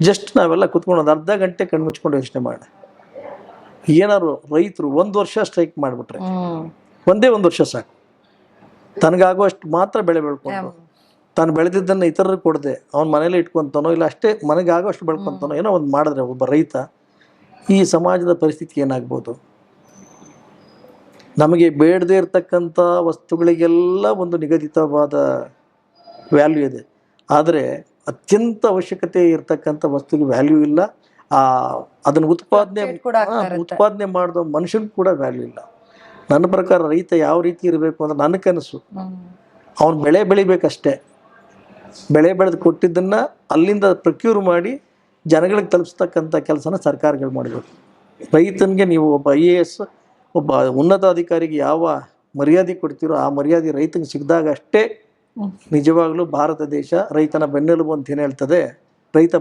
Just ನಾವೆಲ್ಲ ಕುತ್ಕೊಂಡು ಒಂದು ಅರ್ಧ ಗಂಟೆ ಕಣ್ಮುಚ್ಕೊಂಡು ಯೋಚನೆ ಮಾಡಿ, ಏನಾದ್ರು ರೈತರು 1 ವರ್ಷ ಸ್ಟ್ರೈಕ್ ಮಾಡಿಬಿಟ್ರೆ, ಒಂದೇ 1 ವರ್ಷ ಸಾಕು, ತನಗಾಗುವಷ್ಟು ಮಾತ್ರ ಬೆಳೆ ಬೆಳ್ಕೊಂಡು ತಾನು ಬೆಳೆದಿದ್ದನ್ನು ಇತರರಿಗೆ ಕೊಡದೆ ಅವ್ನ ಮನೇಲಿ ಇಟ್ಕೊತಾನೋ ಇಲ್ಲ ಅಷ್ಟೇ ಮನೆಗಾಗೋಷ್ಟು ಬೆಳ್ಕೊತಾನೋ ಏನೋ ಒಂದು ಮಾಡಿದ್ರೆ ಒಬ್ಬ ರೈತ, ಈ ಸಮಾಜದ ಪರಿಸ್ಥಿತಿ ಏನಾಗ್ಬೋದು? ನಮಗೆ ಬೇಡದೇ ಇರತಕ್ಕಂಥ ವಸ್ತುಗಳಿಗೆಲ್ಲ ಒಂದು ನಿಗದಿತವಾದ ವ್ಯಾಲ್ಯೂ ಇದೆ, ಆದರೆ ಅತ್ಯಂತ ಅವಶ್ಯಕತೆ ಇರತಕ್ಕಂಥ ವಸ್ತುಗೆ ವ್ಯಾಲ್ಯೂ ಇಲ್ಲ. ಅದನ್ನು ಉತ್ಪಾದನೆ ಮಾಡಿದ ಮನುಷ್ಯನಿಗೆ ಕೂಡ ವ್ಯಾಲ್ಯೂ ಇಲ್ಲ. ನನ್ನ ಪ್ರಕಾರ ರೈತ ಯಾವ ರೀತಿ ಇರಬೇಕು ಅಂದ್ರೆ ನನ್ನ ಕನಸು, ಅವನು ಬೆಳೆ ಬೆಳಿಬೇಕಷ್ಟೇ, ಬೆಳೆ ಬೆಳೆದು ಕೊಟ್ಟಿದ್ದನ್ನು ಅಲ್ಲಿಂದ ಪ್ರಕ್ಯೂರ್ ಮಾಡಿ ಜನಗಳಿಗೆ ತಲುಪಿಸ್ತಕ್ಕಂಥ ಕೆಲಸನ ಸರ್ಕಾರಗಳು ಮಾಡಬೇಕು. ರೈತನಿಗೆ ನೀವು ಒಬ್ಬ IAS ಒಬ್ಬ ಉನ್ನತ ಅಧಿಕಾರಿಗೆ ಯಾವ ಮರ್ಯಾದೆ ಕೊಡ್ತೀರೋ ಆ ಮರ್ಯಾದೆ ರೈತನಿಗೆ ಸಿಕ್ಕಿದಾಗ ಅಷ್ಟೇ ನಿಜವಾಗ್ಲೂ ಭಾರತ ದೇಶ ರೈತನ ಬೆನ್ನೆಲುಬು ಅಂತ ಏನು ಹೇಳ್ತದೆ, ರೈತ